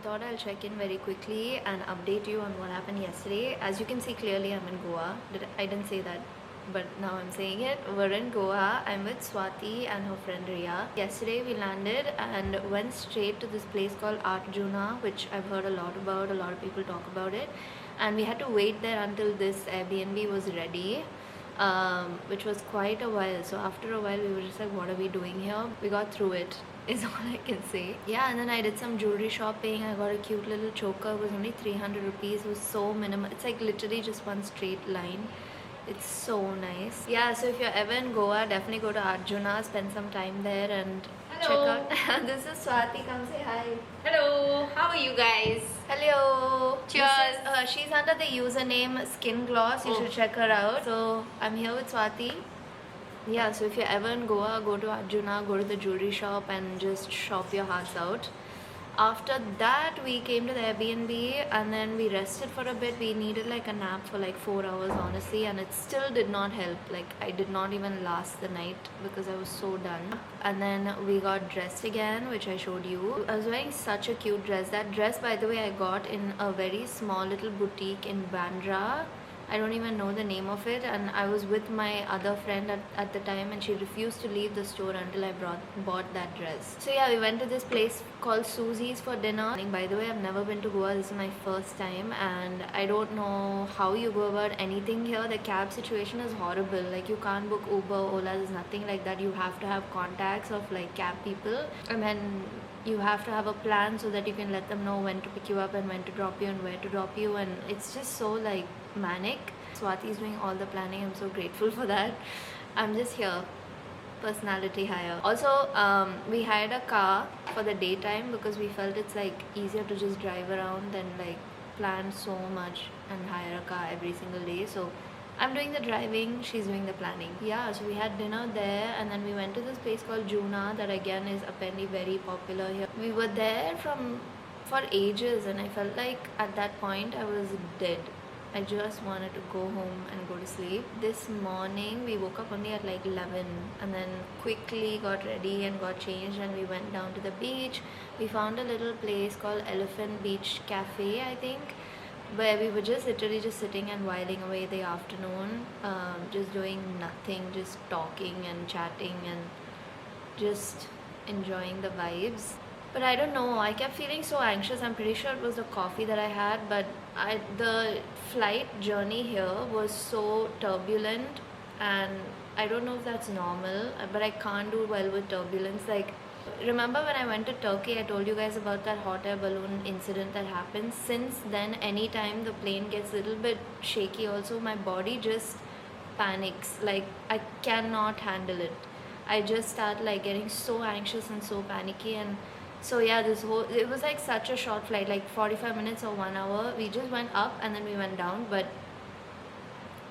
thought I'll check in very quickly and update you on what happened yesterday. As you can see clearly, I'm in Goa. I didn't say that, but now I'm saying it. We're in Goa. I'm with Swati and her friend Riya. Yesterday we landed and went straight to this place called Arjuna, which I've heard a lot about. A lot of people talk about it. And we had to wait there until this Airbnb was ready. Which was quite a while. So after a while we were just like, what are we doing here? We got through it is all I can say. Yeah, and then I did some jewelry shopping. I got a cute little choker. It was only 300 rupees. It was so minimal. It's like literally just one straight line. It's so nice. Yeah, so if you're ever in Goa, definitely go to Arjuna, spend some time there and Hello. check out. This is Swati. Come say hi. Hello, how are you guys? Hello. Cheers. This is, she's under the username Skin Gloss. You should check her out. So I'm here with Swati. Yeah, so if you're ever in Goa, go to Arjuna, go to the jewelry shop and just shop your hearts out. After that, we came to the Airbnb and then we rested for a bit. We needed like a nap for like 4 hours, honestly, and it still did not help. Like, I did not even last the night because I was so done. And then we got dressed again, which I showed you. I was wearing such a cute dress. That dress, by the way, I got in a very small little boutique in Bandra. I don't even know the name of it, and I was with my other friend at the time and she refused to leave the store until I bought that dress. So yeah, we went to this place called Susie's for dinner. By the way, I've never been to Goa. This is my first time and I don't know how you go about anything here. The cab situation is horrible. Like, you can't book Uber, Ola, there's nothing like that. You have to have contacts of like cab people, and then you have to have a plan so that you can let them know when to pick you up and when to drop you and where to drop you, and it's just so like manic. Swati is doing all the planning. I'm so grateful for that. I'm just here, personality hire. Also, we hired a car for the daytime because we felt it's like easier to just drive around than like plan so much and hire a car every single day. So I'm doing the driving, she's doing the planning. Yeah, so we had dinner there and then we went to this place called Juna that again is apparently very popular here. We were there for ages and I felt like at that point I was dead. I just wanted to go home and go to sleep. This morning we woke up only at like 11 and then quickly got ready and got changed and we went down to the beach. We found a little place called Elephant Beach Cafe, I think, where we were just literally just sitting and whiling away the afternoon, just doing nothing, just talking and chatting and just enjoying the vibes. But I don't know, I kept feeling so anxious. I'm pretty sure it was the coffee that I had, but the flight journey here was so turbulent and I don't know if that's normal, but I can't do well with turbulence. Like, remember when I went to Turkey, I told you guys about that hot air balloon incident that happened. Since then, anytime the plane gets a little bit shaky also, my body just panics. Like, I cannot handle it. I just start like getting so anxious and so panicky. And so yeah, it was like such a short flight, like 45 minutes or 1 hour. We just went up and then we went down, but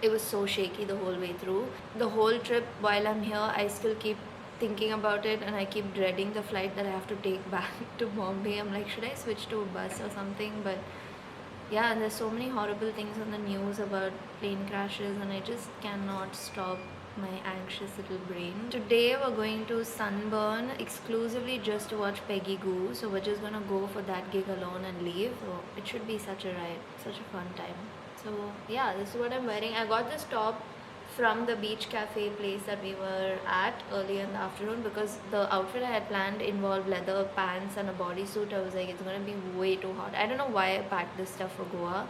it was so shaky the whole way through. The whole trip while I'm here, I still keep thinking about it and I keep dreading the flight that I have to take back to Bombay. I'm like, should I switch to a bus or something? But yeah, and there's so many horrible things on the news about plane crashes and I just cannot stop my anxious little brain. Today we're going to Sunburn exclusively just to watch Peggy Goo. So we're just gonna go for that gig alone and leave. So it should be such a ride, such a fun time. So yeah, this is what I'm wearing. I got this top from the beach cafe place that we were at earlier in the afternoon because the outfit I had planned involved leather pants and a bodysuit. I was like, it's gonna be way too hot. I don't know why I packed this stuff for Goa.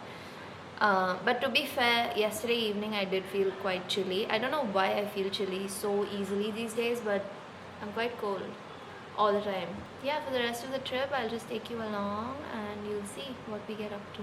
But to be fair, yesterday evening I did feel quite chilly. I don't know why I feel chilly so easily these days, but I'm quite cold all the time. Yeah, for the rest of the trip, I'll just take you along and you'll see what we get up to.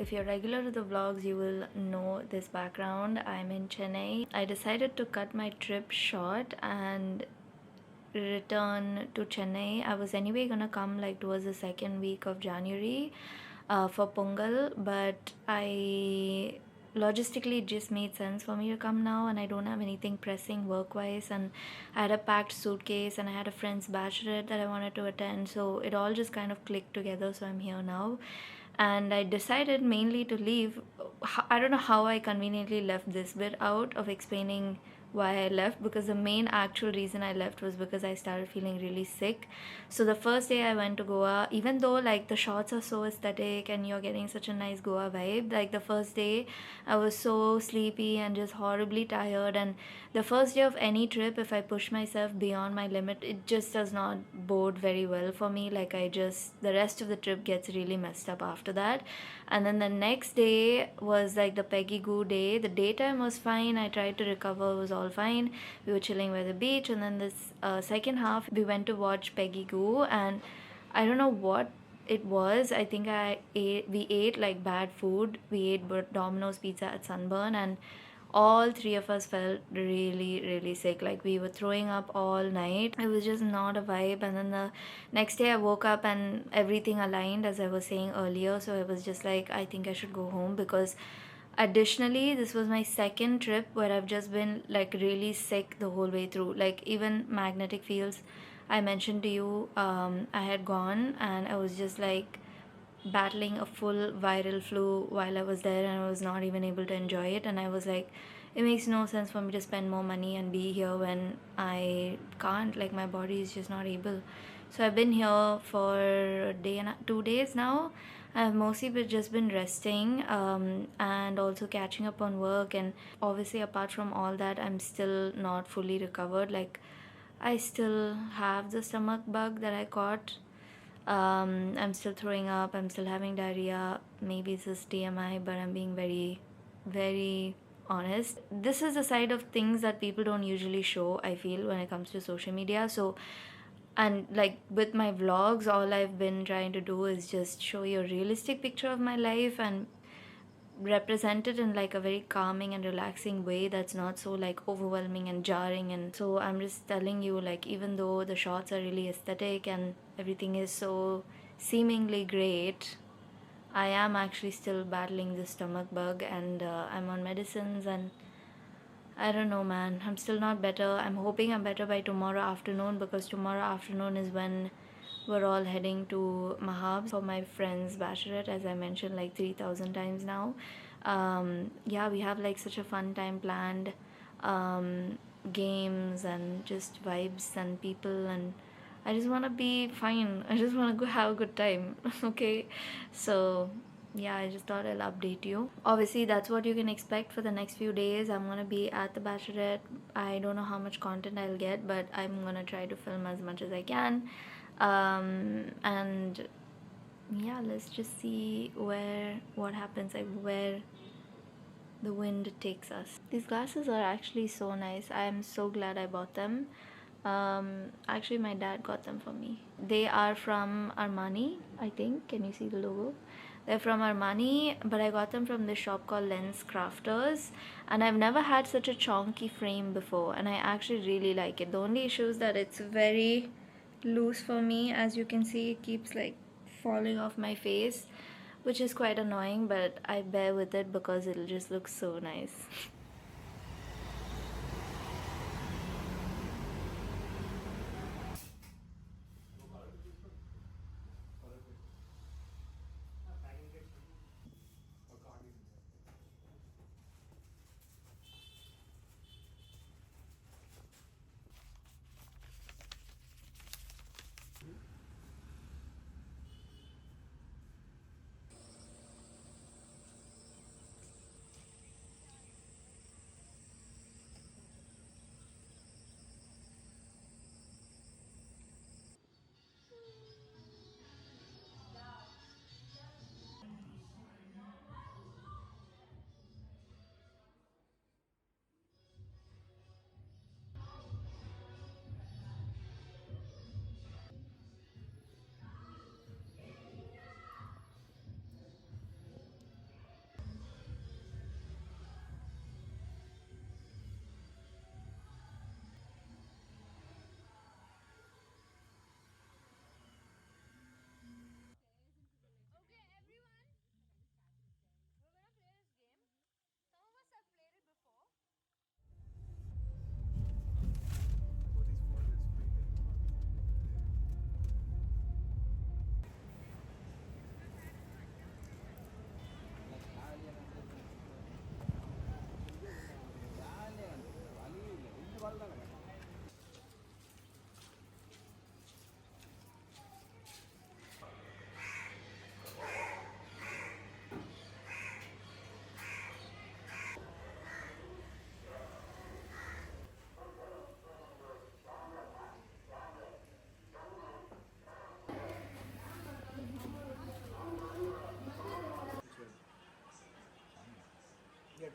if you're regular to the vlogs, you will know this background. I'm in Chennai. I decided to cut my trip short and return to Chennai. I was anyway gonna come like towards the second week of January for Pongal, but I logistically it just made sense for me to come now, and I don't have anything pressing work wise, and I had a packed suitcase and I had a friend's bachelorette that I wanted to attend, so it all just kind of clicked together. So I'm here now, and I decided mainly to leave. I don't know how I conveniently left this bit out of explaining why I left, because the main actual reason I left was because I started feeling really sick. So the first day I went to Goa, even though like the shots are so aesthetic and you're getting such a nice Goa vibe, like the first day I was so sleepy and just horribly tired. And the first day of any trip, if I push myself beyond my limit, it just does not bode very well for me. Like the rest of the trip gets really messed up after that. And then the next day was like the Peggy Goo day. The daytime was fine. I tried to recover, it was all fine. We were chilling by the beach, and then this second half we went to watch Peggy Goo, and I don't know what it was. I think we ate like bad food. We ate Domino's pizza at Sunburn, and all three of us felt really really sick. Like we were throwing up all night. It was just not a vibe. And then the next day I woke up and everything aligned, as I was saying earlier. So it was just like, I think I should go home, because additionally this was my second trip where I've just been like really sick the whole way through. Like even magnetic fields, I mentioned to you, I had gone and I was just like battling a full viral flu while I was there, and I was not even able to enjoy it. And I was like, it makes no sense for me to spend more money and be here when I can't, like my body is just not able. So I've been here for a day and 2 days now. I've mostly just been resting, and also catching up on work. And obviously apart from all that, I'm still not fully recovered. Like I still have the stomach bug that I caught. I'm still throwing up, I'm still having diarrhea. Maybe it's just TMI, but I'm being very, very honest. This is the side of things that people don't usually show, I feel, when it comes to social media. So, and like with my vlogs, all I've been trying to do is just show you a realistic picture of my life and represent it in like a very calming and relaxing way that's not so like overwhelming and jarring. And so I'm just telling you, like, even though the shots are really aesthetic and everything is so seemingly great, I am actually still battling the stomach bug, and I'm on medicines, and I don't know, man. I'm still not better. I'm hoping I'm better by tomorrow afternoon, because tomorrow afternoon is when we're all heading to Mahab for my friend's bachelorette, as I mentioned like 3,000 times now. Yeah, we have like such a fun time planned. Games and just vibes and people, and I just want to be fine. I just want to go have a good time. Okay, so yeah, I just thought I'll update you. Obviously that's what you can expect for the next few days. I'm gonna be at the bachelorette. I don't know how much content I'll get, but I'm gonna try to film as much as I can. And yeah, let's just see what happens, like where the wind takes us. These glasses are actually so nice. I am so glad I bought them. Actually my dad got them for me. They are from Armani, I think. Can you see the logo? They're from Armani, but I got them from this shop called Lens Crafters, and I've never had such a chonky frame before, and I actually really like it. The only issue is that it's very loose for me. As you can see, it keeps like falling off my face, which is quite annoying, but I bear with it because it'll just look so nice.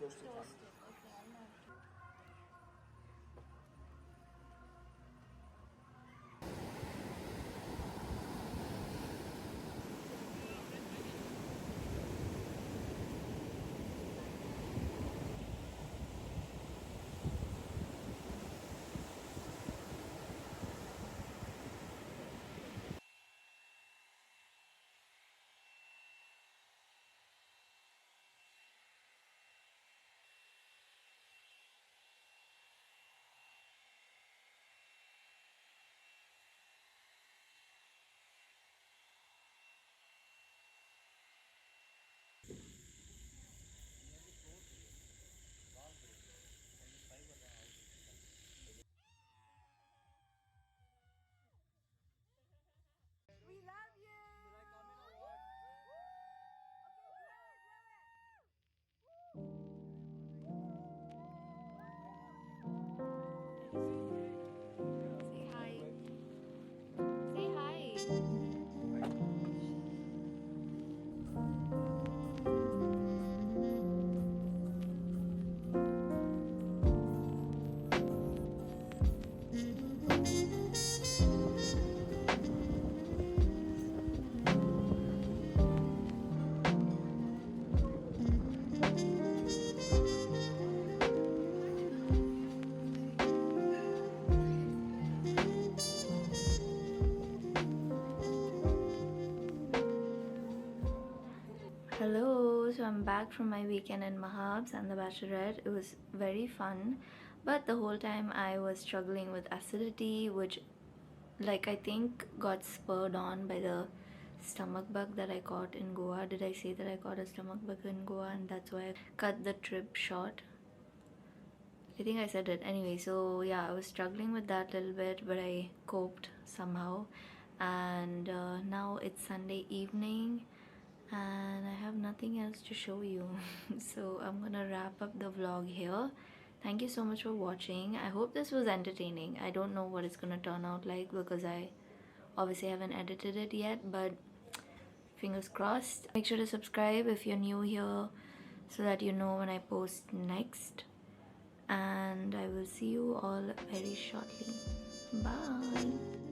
Toasted. Okay, I'm not. We love you. Should I come in or what? Say hi. Say hi. Hello, so I'm back from my weekend in Mahabs and the bachelorette. It was very fun, but the whole time I was struggling with acidity, which I think got spurred on by the stomach bug that I caught in Goa. Did I say that I caught a stomach bug in Goa and that's why I cut the trip short? I think I said it anyway. So yeah, I was struggling with that a little bit, but I coped somehow. And now it's Sunday evening and I have nothing else to show you. So I'm gonna wrap up the vlog here. Thank you so much for watching. I hope this was entertaining. I don't know what it's gonna turn out like because I obviously haven't edited it yet, but fingers crossed. Make sure to subscribe if you're new here so that you know when I post next. And I will see you all very shortly. Bye.